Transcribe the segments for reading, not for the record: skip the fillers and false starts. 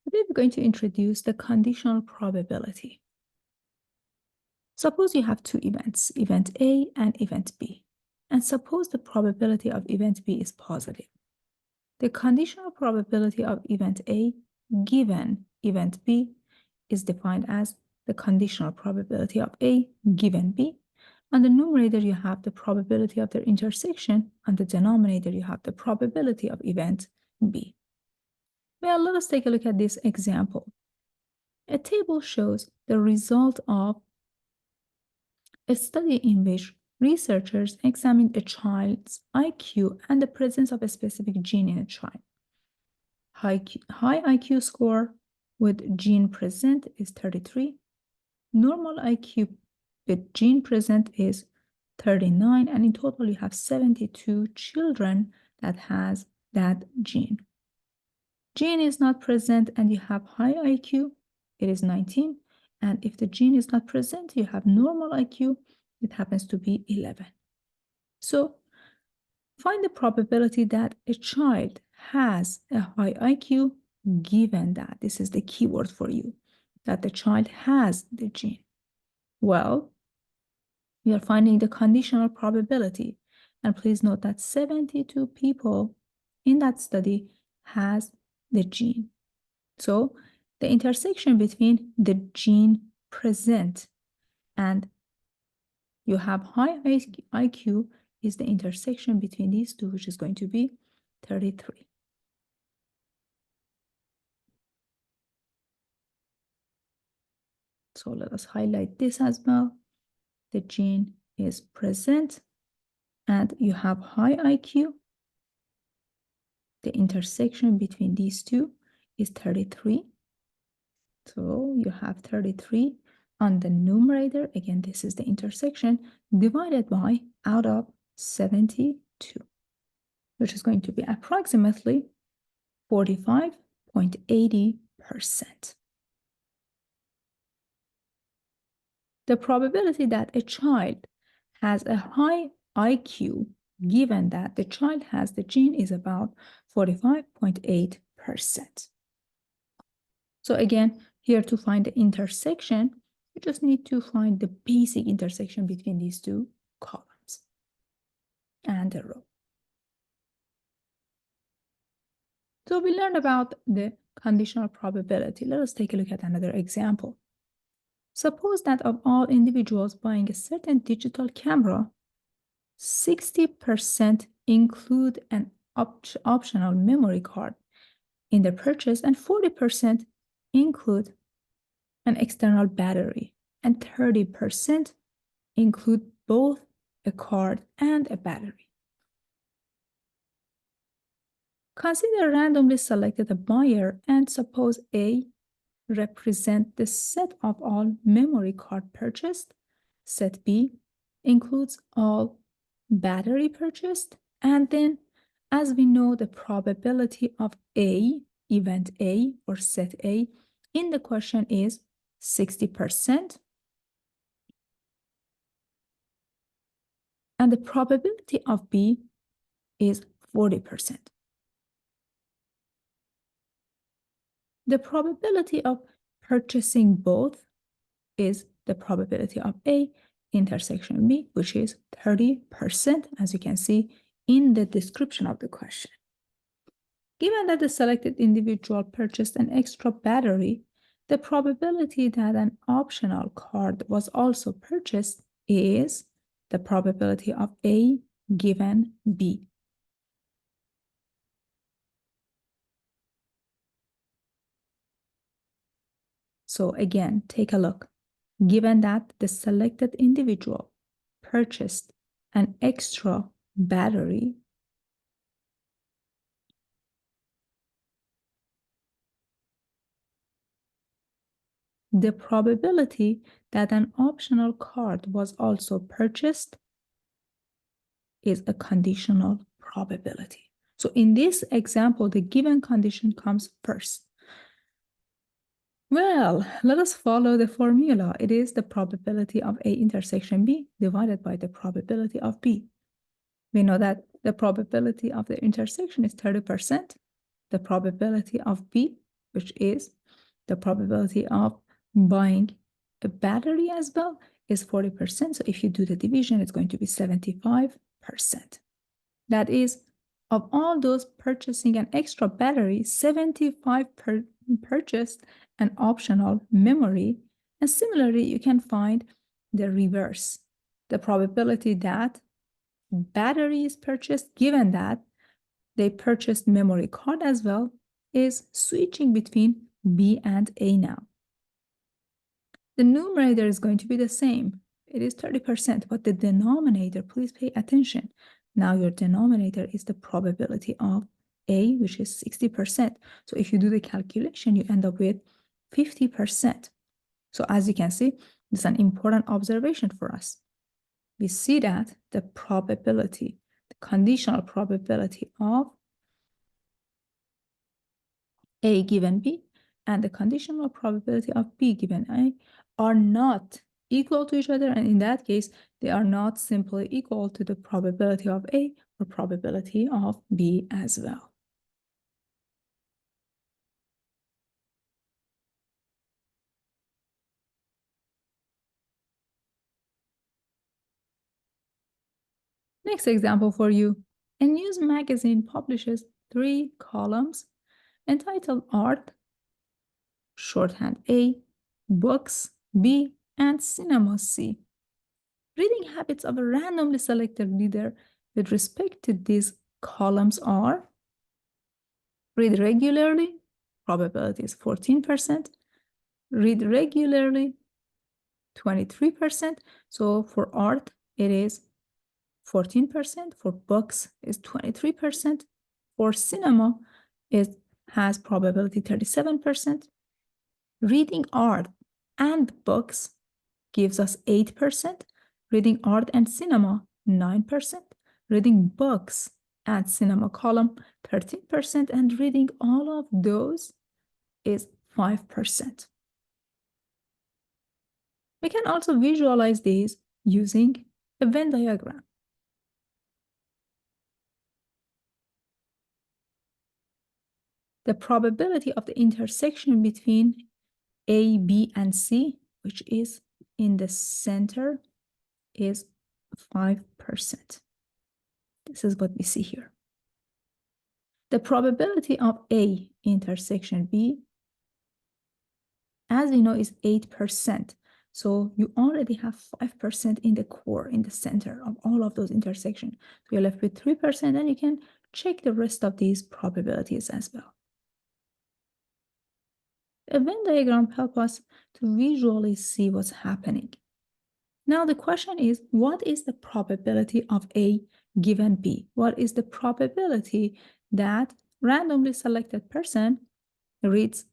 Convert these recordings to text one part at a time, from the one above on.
Today we're going to introduce the conditional probability. Suppose you have two events, event A and event B, and suppose the probability of event B is positive. The conditional probability of event A given event B is defined as the conditional probability of A given B. On the numerator, you have the probability of their intersection. On the denominator, you have the probability of event B. Well, let us take a look at this example. A table shows the result of a study in which researchers examined a child's IQ and the presence of a specific gene in a child. High IQ score with gene present is 33. Normal IQ with gene present is 39. And in total, you have 72 children that has that gene. Gene is not present and you have high IQ, it is 19. And if the gene is not present, you have normal IQ, it happens to be 11. So find the probability that a child has a high IQ given that, this is the keyword for you, that the child has the gene. Well, we are finding the conditional probability. And please note that 72 people in that study has the gene. So the intersection between the gene present and you have high IQ is the intersection between these two, which is going to be 33. So let us highlight this as well. The gene is present and you have high IQ. The intersection between these two is 33. So you have 33 on the numerator. Again, this is the intersection divided by out of 72, which is going to be approximately 45.80%. The probability that a child has a high IQ, given that the child has the gene, is about 45.8%. So again, here to find the intersection, you just need to find the basic intersection between these two columns and the row. So we learned about the conditional probability. Let us take a look at another example. Suppose that of all individuals buying a certain digital camera, 60% include an optional memory card in the purchase and 40% include an external battery and 30% include both a card and a battery. Consider randomly selected a buyer and suppose A represent the set of all memory card purchased, set B includes all battery purchased, and then as we know the probability of A, event A or set A in the question is 60%, and the probability of B is 40%. The probability of purchasing both is the probability of A intersection B, which is 30%, as you can see in the description of the question. Given that the selected individual purchased an extra battery, the probability that an optional card was also purchased is the probability of A given B. So again, take a look. Given that the selected individual purchased an extra battery, the probability that an optional card was also purchased is a conditional probability. So in this example, the given condition comes first. Well, let us follow the formula. It is the probability of A intersection B divided by the probability of B. We know that the probability of the intersection is 30%. The probability of B which is the probability of buying a battery as well, is 40%. So if you do the division, it's going to be 75%. That is, of all those purchasing an extra battery, 75 purchased an optional memory. And similarly, you can find the reverse. The probability that battery is purchased, given that they purchased memory card as well, is switching between B and A now. The numerator is going to be the same. It is 30%, but the denominator, please pay attention. Now your denominator is the probability of A, which is 60%. So if you do the calculation, you end up with 50%. So as you can see, this is an important observation for us. We see that the probability, the conditional probability of A given B and the conditional probability of B given A are not equal to each other, and in that case, they are not simply equal to the probability of A or probability of B as well. Next example for you. A news magazine publishes 3 columns entitled Art, Shorthand A, Books B, and Cinema C. Reading habits of a randomly selected reader with respect to these columns are: read regularly, probability is 14%. Read regularly, 23%. So for art, it is 14%. For books, is 23%. For cinema, it has probability 37%. Reading art and books gives us 8%. Reading art and cinema, 9%. Reading books and cinema column, 13%. And reading all of those is 5%. We can also visualize these using a Venn diagram. The probability of the intersection between A, B, and C, which is in the center, is 5%. This is what we see here. The probability of A intersection B, as we know, is 8%. So you already have 5% in the core, in the center of all of those intersections. So you're left with 3%, and you can check the rest of these probabilities as well. A Venn diagram helps us to visually see what's happening. Now the question is, what is the probability of A given B? What is the probability that randomly selected person reads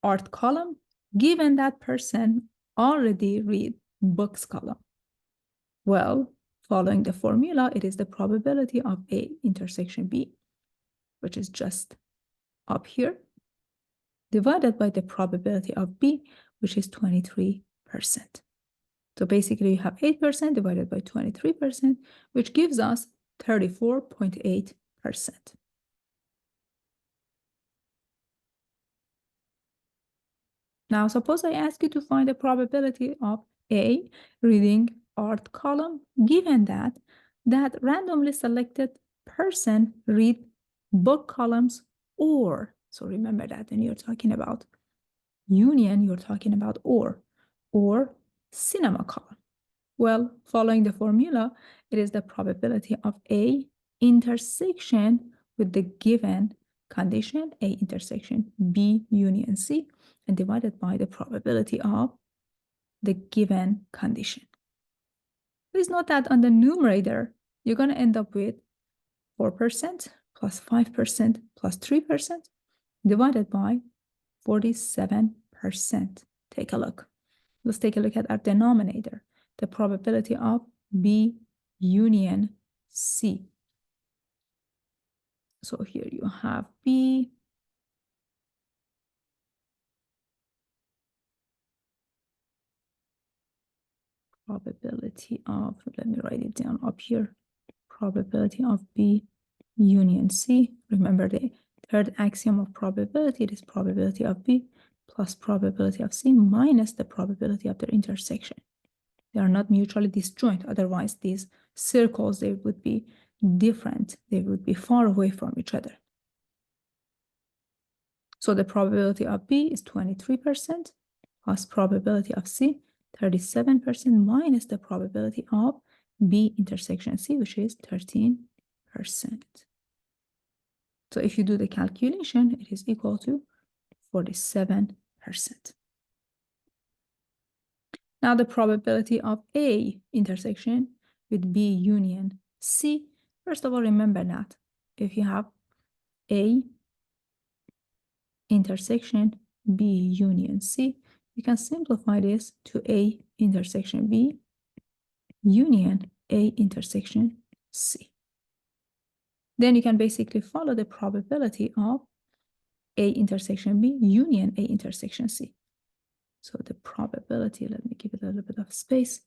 art column, given that person already read books column? Well, following the formula, it is the probability of A intersection B, which is just up here, divided by the probability of B, which is 23%. So basically you have 8% divided by 23%, which gives us 34.8%. Now, suppose I ask you to find the probability of A reading art column, given that randomly selected person read book columns, or, so remember that when you're talking about union, you're talking about or cinema column. Well, following the formula, it is the probability of A intersection with the given condition, A intersection B union C, and divided by the probability of the given condition. Please note that on the numerator, you're going to end up with 4% plus 5% plus 3% divided by 47%. Take a look. Let's take a look at our denominator, the probability of B union C. So here you have B probability of, let me write it down up here, probability of B union C. Remember the Third axiom of probability, it is probability of B plus probability of C minus the probability of their intersection. They are not mutually disjoint. Otherwise, these circles, they would be different. They would be far away from each other. So the probability of B is 23% plus probability of C, 37% minus the probability of B intersection C, which is 13%. So if you do the calculation, it is equal to 47%. Now the probability of A intersection with B union C, first of all, remember that if you have A intersection B union C, you can simplify this to A intersection B union A intersection C. Then you can basically follow the probability of A intersection B union A intersection C. So the probability, let me give it a little bit of space.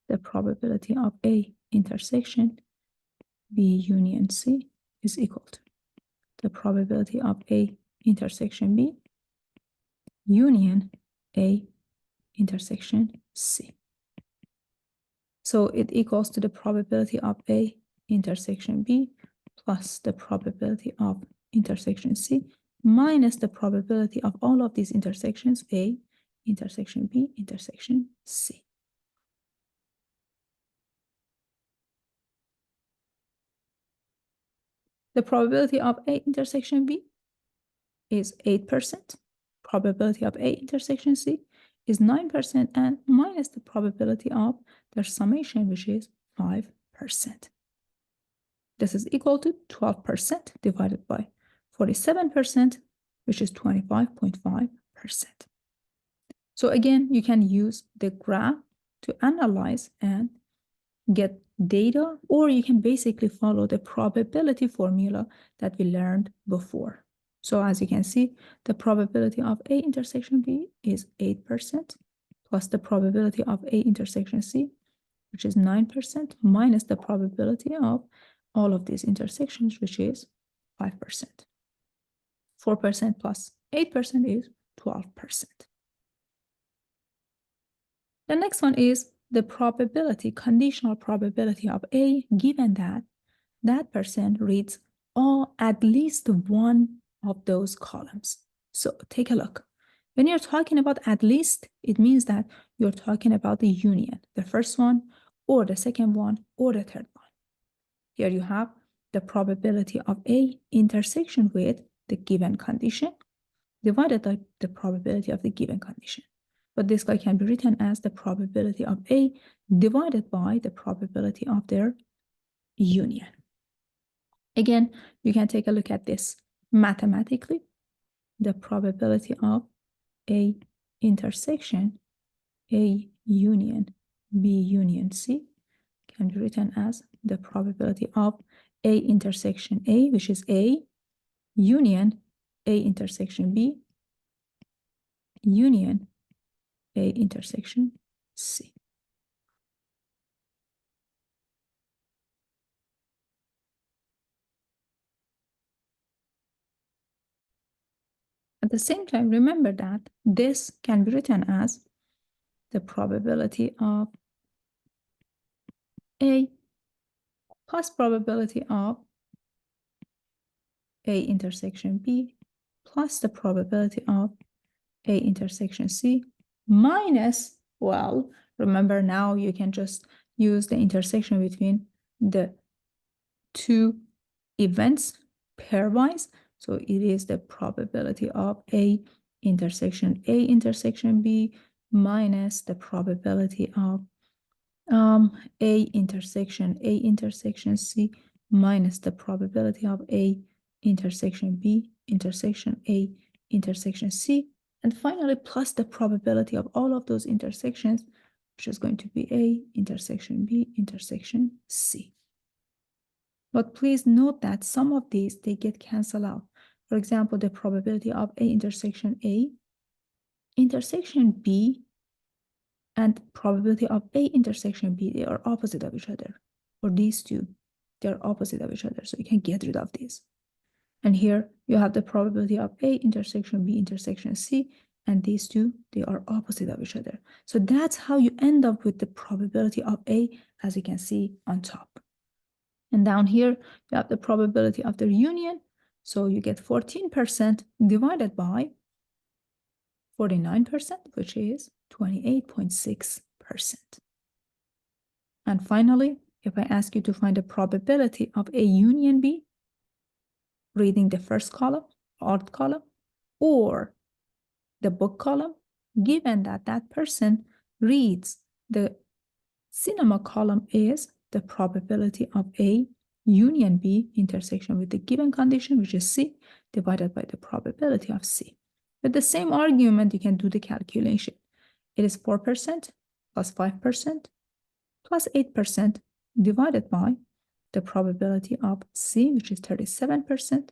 The probability of A intersection B union C is equal to the probability of A intersection B union A intersection C. So it equals to the probability of A intersection B plus the probability of intersection C minus the probability of all of these intersections, A intersection B intersection C. The probability of A intersection B is 8%. Probability of A intersection C is 9%, and minus the probability of their summation, which is 5%. This is equal to 12% divided by 47%, which is 25.5%. So again, you can use the graph to analyze and get data, or you can basically follow the probability formula that we learned before. So as you can see, the probability of A intersection B is 8% plus the probability of A intersection C, which is 9%, minus the probability of all of these intersections, which is 5%. 4% plus 8% is 12%. The next one is the probability, conditional probability of A, given that that person reads at least one of those columns. So take a look. When you're talking about at least, it means that you're talking about the union, the first one, or the second one, or the third one. Here you have the probability of A intersection with the given condition divided by the probability of the given condition. But this guy can be written as the probability of A divided by the probability of their union. Again, you can take a look at this mathematically. The probability of A intersection A union B union C can be written as the probability of A intersection A, which is A, union A intersection B, union A intersection C. At the same time, remember that this can be written as the probability of A plus probability of A intersection B plus the probability of A intersection C minus, well, remember now you can just use the intersection between the two events pairwise. So it is the probability of A intersection B minus the probability of A intersection C minus the probability of A intersection B intersection A intersection C, and finally plus the probability of all of those intersections, which is going to be A intersection B intersection C. But please note that some of these, they get canceled out. For example, the probability of A intersection A intersection B and probability of A intersection B, they are opposite of each other. For these two, they are opposite of each other. So you can get rid of these. And here you have the probability of A intersection B intersection C, and these two, they are opposite of each other. So that's how you end up with the probability of A, as you can see on top. And down here, you have the probability of their union. So you get 14% divided by 49%, which is 28.6%. And finally, if I ask you to find the probability of A union B, reading the first column, art column, or the book column, given that that person reads the cinema column, is the probability of A union B intersection with the given condition, which is C, divided by the probability of C. With the same argument, you can do the calculation. It is 4% plus 5% plus 8% divided by the probability of C, which is 37%,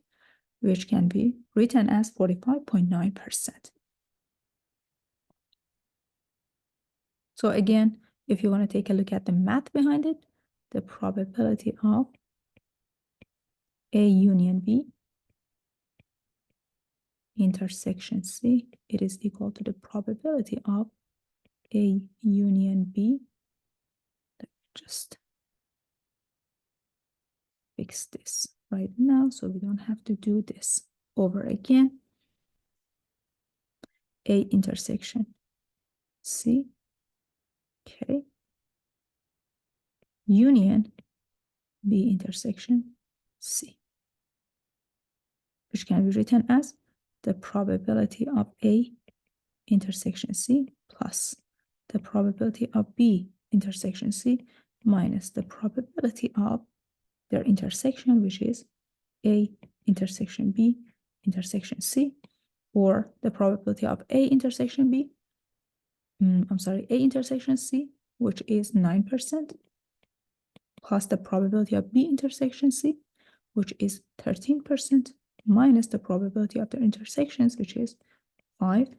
which can be written as 45.9%. So again, if you want to take a look at the math behind it, the probability of A union B intersection C, it is equal to the probability of A union B. Let me just fix this right now so we don't have to do this over again. A intersection C, okay, union B intersection C, which can be written as the probability of A intersection C plus the probability of B intersection C minus the probability of their intersection, which is A intersection B intersection C, or the probability of A intersection B, A intersection C, which is 9%, plus the probability of B intersection C, which is 13%, minus the probability of their intersections, which is 5%.